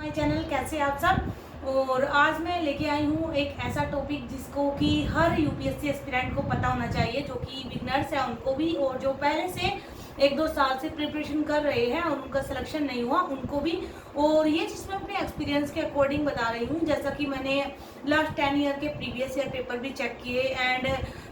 My channel कैसे आप सब। और आज मैं लेके आई हूँ एक ऐसा टॉपिक जिसको कि हर यूपीएससी एस्पिरेंट को पता होना चाहिए, जो कि बिगनर्स है उनको भी और जो पहले से 1-2 साल से प्रिपरेशन कर रहे हैं और उनका सिलेक्शन नहीं हुआ उनको भी। और ये चीज़ मैं अपने एक्सपीरियंस के अकॉर्डिंग बता रही हूँ, जैसा कि मैंने लास्ट 10 ईयर के प्रीवियस ईयर पेपर भी चेक किए एंड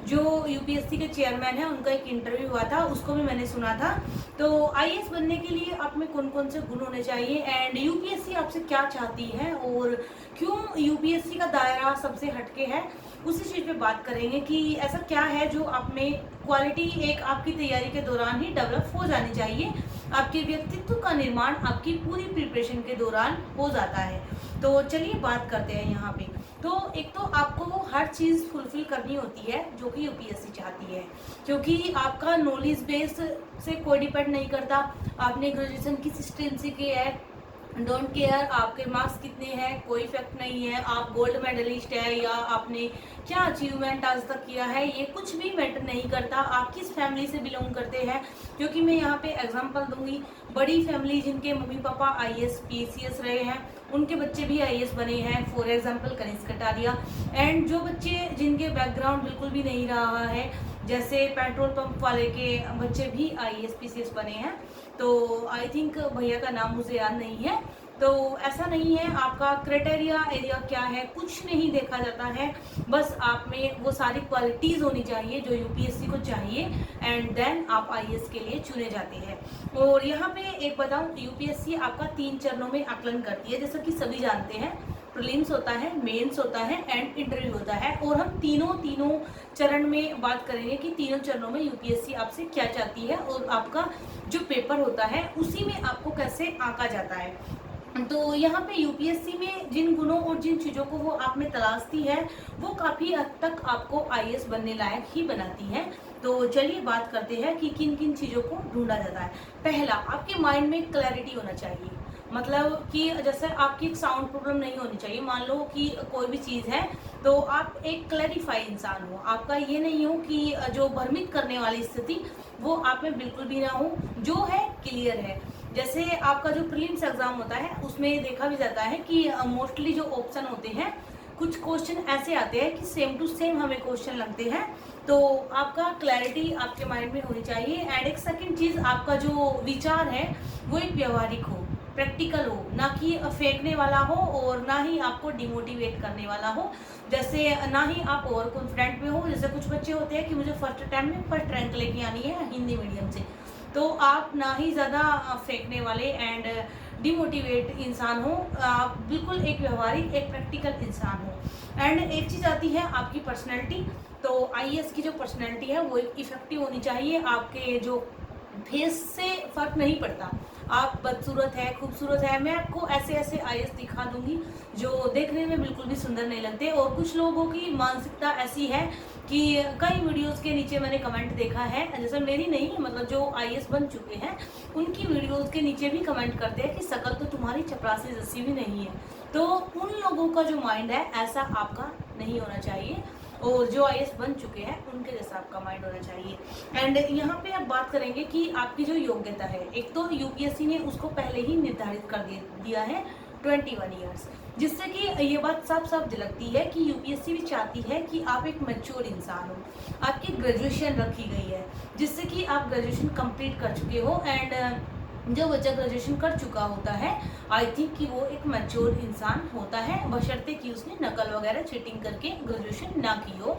जो यूपीएससी के चेयरमैन है उनका एक इंटरव्यू हुआ था, उसको भी मैंने सुना था। तो आईएएस बनने के लिए आप में कौन कौन से गुण होने चाहिए एंड यूपीएससी आपसे क्या चाहती है और क्यों यूपीएससी का दायरा सबसे हटके है, उसी चीज़ पे बात करेंगे कि ऐसा क्या है जो आप में क्वालिटी एक आपकी तैयारी के दौरान ही डेवलप हो जानी चाहिए। आपके व्यक्तित्व का निर्माण आपकी पूरी प्रिपरेशन के दौरान हो जाता है। तो चलिए बात करते हैं यहाँ पे। तो एक तो आपको वो हर चीज़ फुलफिल करनी होती है जो कि यूपीएससी चाहती है, क्योंकि आपका नॉलेज बेस से कोई डिपेंड नहीं करता। आपने ग्रेजुएशन किस स्ट्रीम से किया है, डोंट केयर आपके मार्क्स कितने हैं, कोई इफेक्ट नहीं है। आप गोल्ड मेडलिस्ट है या आपने क्या अचीवमेंट आज तक किया है, ये कुछ भी मैटर नहीं करता। आप किस फैमिली से बिलोंग करते हैं, क्योंकि मैं यहाँ पे एग्जांपल दूंगी। बड़ी फैमिली जिनके मम्मी पापा आईएएस पीसीएस रहे हैं, उनके बच्चे भी आईएएस बने हैं, for example Kanishk Kataria. And जो बच्चे जिनके बैकग्राउंड बिल्कुल भी नहीं रहा है, जैसे पेट्रोल पंप वाले के बच्चे भी आईएएस पीसीएस बने हैं। तो आई थिंक भैया का नाम मुझे याद नहीं है। तो ऐसा नहीं है, आपका क्राइटेरिया एरिया क्या है कुछ नहीं देखा जाता है, बस आप में वो सारी क्वालिटीज़ होनी चाहिए जो यूपीएससी को चाहिए एंड देन आप आईएएस के लिए चुने जाते हैं। और यहाँ पे एक बताऊँ, यूपीएससी आपका 3 चरणों में आकलन करती है, जैसा कि सभी जानते हैं। प्रीलिम्स होता है, मेंस होता है एंड इंटरव्यू होता है। और हम तीनों चरण में बात करेंगे कि तीनों चरणों में यूपीएससी आपसे क्या चाहती है और आपका जो पेपर होता है उसी में आपको कैसे आंका जाता है। तो यहाँ पे यूपीएससी में जिन गुणों और जिन चीज़ों को वो आप में तलाशती है, वो काफ़ी हद तक आपको आईएएस बनने लायक ही बनाती है। तो चलिए बात करते हैं कि किन किन चीज़ों को ढूंढा जाता है। पहला, आपके माइंड में क्लैरिटी होना चाहिए, मतलब कि जैसे आपकी एक साउंड प्रॉब्लम नहीं होनी चाहिए। मान लो कि कोई भी चीज़ है तो आप एक क्लैरिफाई इंसान हो, आपका ये नहीं हो कि जो भ्रमित करने वाली स्थिति वो आप में बिल्कुल भी ना हो, जो है क्लियर है। जैसे आपका जो प्रीलिम्स एग्जाम होता है उसमें देखा भी जाता है कि मोस्टली जो ऑप्शन होते हैं, कुछ क्वेश्चन ऐसे आते हैं कि सेम टू सेम हमें क्वेश्चन लगते हैं। तो आपका क्लैरिटी आपके माइंड में होनी चाहिए। एंड एक सेकंड चीज़, आपका जो विचार है वो एक व्यवहारिक हो, प्रैक्टिकल हो, ना कि फेंकने वाला हो और ना ही आपको डिमोटिवेट करने वाला हो। जैसे ना ही आप ओवर कॉन्फिडेंट में हो, जैसे कुछ बच्चे होते हैं कि मुझे फर्स्ट अटैम्प्ट में फर्स्ट रैंक लेके आनी है हिंदी मीडियम से, तो आप ना ही ज़्यादा फेंकने वाले एंड डिमोटिवेट इंसान हो, आप बिल्कुल एक व्यवहारिक एक प्रैक्टिकल इंसान हो। एंड एक चीज़ आती है आपकी पर्सनैलिटी। तो आईएएस की जो पर्सनैलिटी है वो एक इफेक्टिव होनी चाहिए। आपके जो फेस से फर्क नहीं पड़ता, आप बदसूरत है खूबसूरत है, मैं आपको ऐसे ऐसे आईएएस दिखा दूंगी जो देखने में बिल्कुल भी सुंदर नहीं लगते। और कुछ लोगों की मानसिकता ऐसी है कि कई वीडियोस के नीचे मैंने कमेंट देखा है, जैसे मेरी नहीं, मतलब जो आईएएस बन चुके हैं उनकी वीडियोस के नीचे भी कमेंट करते हैं कि शकल तो तुम्हारी चपरासी जैसी भी नहीं है। तो उन लोगों का जो माइंड है ऐसा आपका नहीं होना चाहिए, और जो आईएएस बन चुके हैं उनके जैसा आपका माइंड होना चाहिए। एंड यहाँ पे आप बात करेंगे कि आपकी जो योग्यता है, एक तो यूपीएससी ने उसको पहले ही निर्धारित कर दिया है 21 ईयर्स, जिससे कि ये बात साफ साफ झलकती है कि यूपीएससी भी चाहती है कि आप एक मैच्योर इंसान हो। आपकी ग्रेजुएशन रखी गई है जिससे कि आप ग्रेजुएशन कंप्लीट कर चुके हो। एंड जो बच्चा ग्रेजुएशन कर चुका होता है, आई थिंक कि वो एक मैच्योर इंसान होता है, बशर्ते कि उसने नकल वगैरह चीटिंग करके ग्रेजुएशन ना की हो।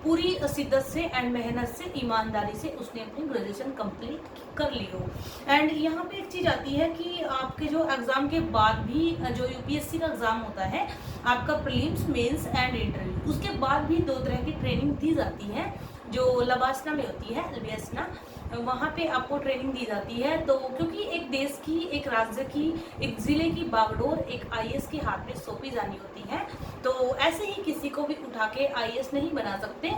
पूरी शिद्दत से एंड मेहनत से ईमानदारी से उसने अपनी ग्रेजुएशन कंप्लीट कर ली हो। एंड यहाँ पे एक चीज़ आती है कि आपके जो एग्ज़ाम के बाद भी जो यूपीएससी का एग्ज़ाम होता है, आपका प्रीलिम्स मेंस एंड इंटरव्यू, उसके बाद भी 2 तरह की ट्रेनिंग दी जाती है जो लबासना में होती है, लबियासना, वहाँ पे आपको ट्रेनिंग दी जाती है। तो क्योंकि एक देश की, एक राज्य की, एक ज़िले की बागडोर एक आईएएस के हाथ में सौंपी जानी होती है, तो ऐसे ही किसी को भी उठा के आईएएस नहीं बना सकते।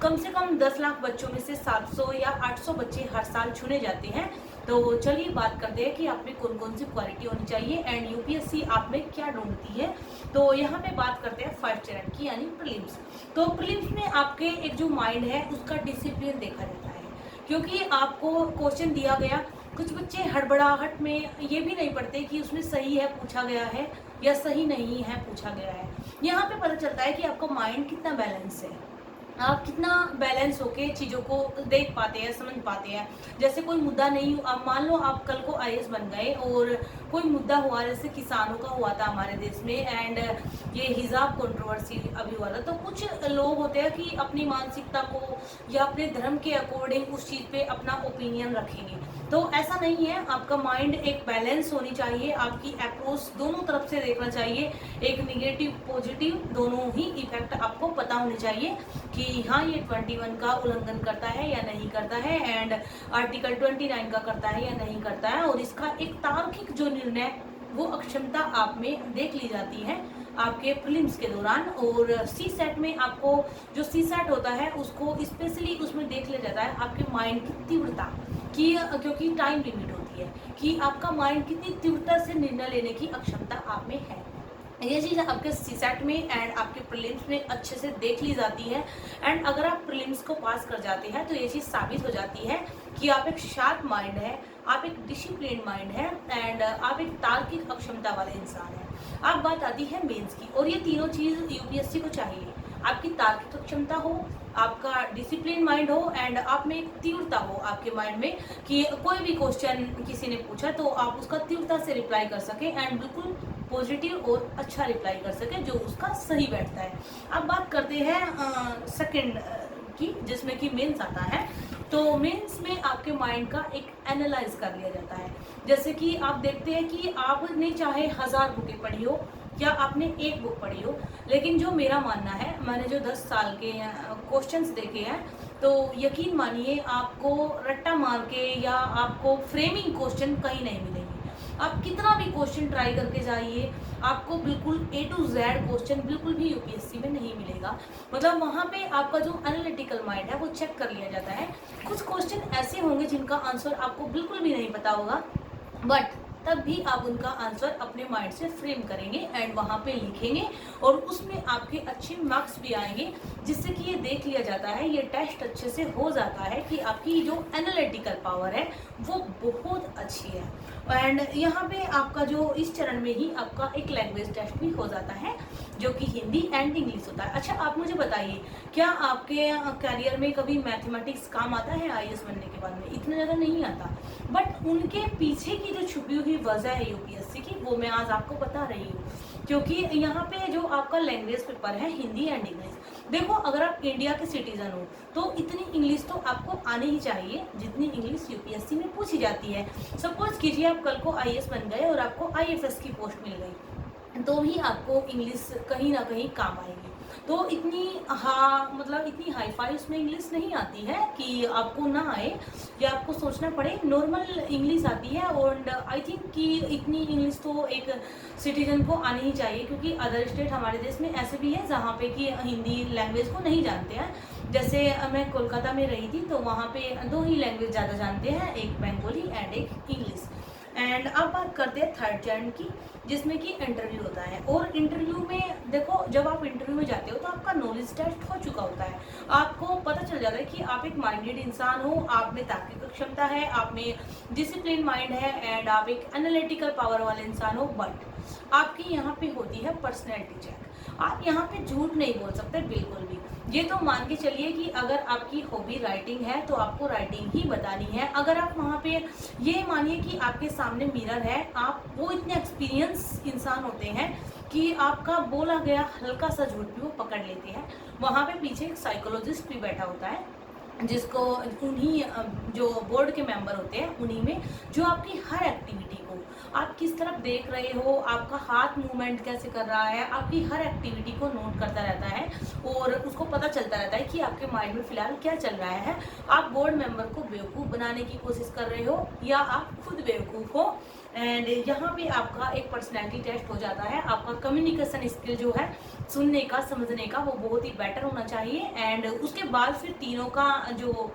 कम से कम 10 लाख बच्चों में से 700 या 800 बच्चे हर साल चुने जाते हैं। तो चलिए बात करते हैं कि आप में कौन कौन सी क्वालिटी होनी चाहिए एंड यूपीएससी आप में क्या ढूंढती है। तो यहाँ पे बात करते हैं फर्स्ट चरण की, यानी प्रीलिम्स। तो प्रीलिम्स में आपके एक जो माइंड है उसका डिसिप्लिन देखा जाता है, क्योंकि आपको क्वेश्चन दिया गया कुछ बच्चे हड़बड़ाहट में ये भी नहीं पढ़ते कि उसमें सही है पूछा गया है या सही नहीं है पूछा गया है। यहाँ पे पता चलता है कि आपका माइंड कितना बैलेंस है, आप कितना बैलेंस होके चीज़ों को देख पाते हैं, समझ पाते हैं। जैसे कोई मुद्दा नहीं, अब मान लो आप कल को आईएएस बन गए और कोई मुद्दा हुआ, जैसे किसानों का हुआ था हमारे देश में, एंड ये हिजाब कंट्रोवर्सी अभी हुआ था। तो कुछ लोग होते हैं कि अपनी मानसिकता को या अपने धर्म के अकॉर्डिंग उस चीज़ पे अपना ओपिनियन रखेंगे। तो ऐसा नहीं है, आपका माइंड एक बैलेंस होनी चाहिए, आपकी अप्रोच दोनों तरफ से देखना चाहिए, एक निगेटिव पॉजिटिव दोनों ही इफेक्ट आपको पता होने चाहिए कि हाँ ये 21 का उल्लंघन करता है या नहीं करता है, एंड आर्टिकल 29 का करता है या नहीं करता है। और इसका एक तार्किक जो निर्णय वो अक्षमता आप में देख ली जाती है आपके प्रीलिम्स के दौरान। और सी सेट में आपको जो सी सेट होता है उसको स्पेशली उसमें देख लिया जाता है आपके माइंड की तीव्रता की, क्योंकि टाइम लिमिट होती है कि आपका माइंड कितनी तीव्रता से निर्णय लेने की अक्षमता आप में है। ये चीज़ आपके सीसेट में एंड आपके प्रीलिम्स में अच्छे से देख ली जाती है। एंड अगर आप प्रीलिम्स को पास कर जाते हैं तो ये चीज़ साबित हो जाती है कि आप एक शार्प माइंड है, आप एक डिसिप्लिन माइंड है, एंड आप एक तार्किक अक्षमता वाले इंसान हैं। अब बात आती है मेंस की, और ये तीनों चीज़ यूपीएससी को चाहिए। आपकी तार्किक अक्षमता हो, आपका डिसिप्लिन माइंड हो, एंड आप में एक तीव्रता हो आपके माइंड में कि कोई भी क्वेश्चन किसी ने पूछा तो आप उसका तीव्रता से रिप्लाई कर सके एंड बिल्कुल पॉजिटिव और अच्छा रिप्लाई कर सके जो उसका सही बैठता है। अब बात करते हैं सेकंड की, जिसमें कि मेंस आता है। तो मेंस में आपके माइंड का एक एनालाइज कर लिया जाता है। जैसे कि आप देखते हैं कि आपने चाहे 1000 बुकें पढ़ी हो या आपने एक बुक पढ़ी हो, लेकिन जो मेरा मानना है, मैंने जो 10 साल के क्वेश्चंस देखे हैं, तो यकीन मानिए आपको रट्टा मार के या आपको फ्रेमिंग क्वेश्चन कहीं नहीं मिलेंगे। आप कितना भी क्वेश्चन ट्राई करके जाइए, आपको बिल्कुल A to Z क्वेश्चन बिल्कुल भी यूपीएससी में नहीं मिलेगा। मतलब वहाँ पे आपका जो एनालिटिकल माइंड है वो चेक कर लिया जाता है। कुछ क्वेश्चन ऐसे होंगे जिनका आंसर आपको बिल्कुल भी नहीं पता होगा, बट तब भी आप उनका आंसर अपने माइंड से फ्रेम करेंगे एंड वहाँ पे लिखेंगे, और उसमें आपके अच्छे मार्क्स भी आएंगे, जिससे कि ये देख लिया जाता है, ये टेस्ट अच्छे से हो जाता है कि आपकी जो एनालिटिकल पावर है वो बहुत अच्छी है। एंड यहाँ पे आपका जो इस चरण में ही आपका एक लैंग्वेज टेस्ट भी हो जाता है, जो कि हिंदी एंड इंग्लिश होता है। अच्छा, आप मुझे बताइए, क्या आपके करियर में कभी मैथमेटिक्स काम आता है आईएएस बनने के बाद में? इतना ज़्यादा नहीं आता, बट उनके पीछे की जो छुपी हुई वजह है यूपीएससी की, वो मैं आज आपको बता रही हूँ। क्योंकि यहाँ पे जो आपका लैंग्वेज पेपर है हिंदी एंड इंग्लिश, देखो अगर आप इंडिया के सिटीजन हो तो इतनी इंग्लिश तो आपको आनी ही चाहिए जितनी इंग्लिश यूपीएससी में पूछी जाती है। सपोज कीजिए आप कल को आईएएस बन गए और आपको आईएफएस की पोस्ट मिल गई, तो भी आपको इंग्लिश कहीं ना कहीं काम आएगी। तो इतनी मतलब इतनी हाई फाई उसमें इंग्लिश नहीं आती है कि आपको ना आए या आपको सोचना पड़े, नॉर्मल इंग्लिश आती है। और आई थिंक कि इतनी इंग्लिश तो एक सिटीजन को आनी ही चाहिए, क्योंकि अदर स्टेट हमारे देश में ऐसे भी है जहाँ पे कि हिंदी लैंग्वेज को नहीं जानते हैं। जैसे मैं कोलकाता में रही थी तो वहाँ पे 2 ही लैंग्वेज ज़्यादा जानते हैं, एक बंगाली एंड एक इंग्लिश। एंड अब बात करते हैं थर्ड चरण की, जिसमें कि इंटरव्यू होता है। और इंटरव्यू में देखो, जब आप इंटरव्यू में जाते हो तो आपका नॉलेज टेस्ट हो चुका होता है, आपको पता चल जाता है कि आप एक माइंडेड इंसान हो, आप में तार्किक क्षमता है, आप में डिसिप्लिन माइंड है, एंड आप एक एनालिटिकल पावर वाले इंसान हो। बट आपकी यहाँ पे होती है पर्सनैलिटी चेक। आप यहाँ पे झूठ नहीं बोल सकते बिल्कुल भी। ये तो मान के चलिए कि अगर आपकी हॉबी राइटिंग है तो आपको राइटिंग ही बतानी है। अगर आप वहाँ पे ये मानिए कि आपके सामने मिरर है, आप वो इतने एक्सपीरियंस इंसान होते हैं कि आपका बोला गया हल्का सा झूठ भी वो पकड़ लेते हैं। वहाँ पे पीछे एक साइकोलॉजिस्ट भी बैठा होता है, जिसको उन्हीं जो बोर्ड के मेंबर होते हैं उन्हीं में, जो आपकी हर एक्टिविटी को, आप किस तरफ देख रहे हो, आपका हाथ मूवमेंट कैसे कर रहा है, आपकी हर एक्टिविटी को नोट करता रहता है और उसको पता चलता रहता है कि आपके माइंड में फिलहाल क्या चल रहा है। आप बोर्ड मेंबर को बेवकूफ़ बनाने की कोशिश कर रहे हो या आप खुद बेवकूफ़ हो। एंड यहाँ पे आपका एक पर्सनैलिटी टेस्ट हो जाता है। आपका कम्युनिकेशन स्किल जो है, सुनने का, समझने का, वो बहुत ही बेटर होना चाहिए। एंड उसके बाद फिर तीनों का जो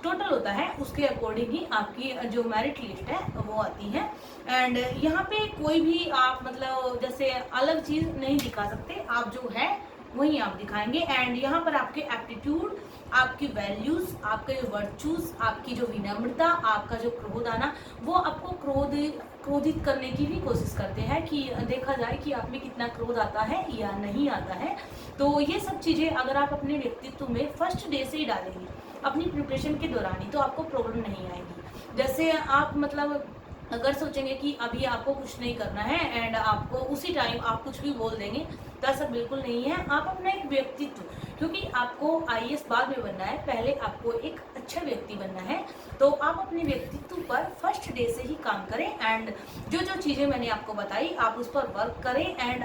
टोटल होता है उसके अकॉर्डिंग ही आपकी जो मेरिट लिस्ट है वो आती है। एंड यहाँ पे कोई भी आप मतलब जैसे अलग चीज़ नहीं दिखा सकते, आप जो है वही आप दिखाएंगे। एंड यहाँ पर आपके एप्टीट्यूड, आपकी वैल्यूज, आपके जो वर्चूज, आपकी जो विनम्रता, आपका जो क्रोध आना, वो आपको क्रोधित करने की भी कोशिश करते हैं कि देखा जाए कि आप में कितना क्रोध आता है या नहीं आता है। तो ये सब चीज़ें अगर आप अपने व्यक्तित्व में फर्स्ट डे से ही डालेंगे अपनी प्रिपरेशन के दौरान ही, तो आपको प्रॉब्लम नहीं आएगी। जैसे आप मतलब अगर सोचेंगे कि अभी आपको कुछ नहीं करना है एंड आपको उसी टाइम आप कुछ भी बोल देंगे, तो ऐसा बिल्कुल नहीं है। आप अपना एक व्यक्तित्व, क्योंकि आपको आईएएस बाद में बनना है, पहले आपको एक अच्छा व्यक्ति बनना है, तो आप अपने व्यक्तित्व पर फर्स्ट डे से ही काम करें। एंड जो जो चीज़ें मैंने आपको बताई आप उस पर वर्क करें। एंड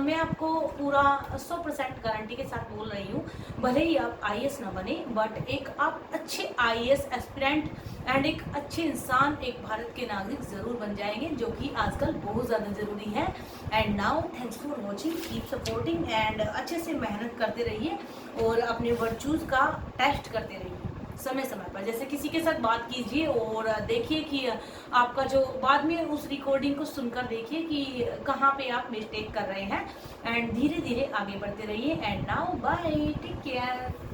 मैं आपको पूरा 100% गारंटी के साथ बोल रही हूँ, भले ही आप आईएएस ना बने, बट एक आप अच्छे आईएएस एस्पिरेंट एंड एक अच्छे इंसान, एक भारत के नागरिक ज़रूर बन जाएंगे, जो कि आजकल बहुत ज़्यादा ज़रूरी है। And now thanks for watching, keep supporting and अच्छे से मेहनत करते रहिए और अपने वर्चूज़ का टेस्ट करते रहिए समय समय पर। जैसे किसी के साथ बात कीजिए और देखिए कि आपका जो बाद में उस रिकॉर्डिंग को सुनकर देखिए कि कहाँ पे आप मिस्टेक कर रहे हैं, एंड धीरे धीरे आगे बढ़ते रहिए। And now bye, take care.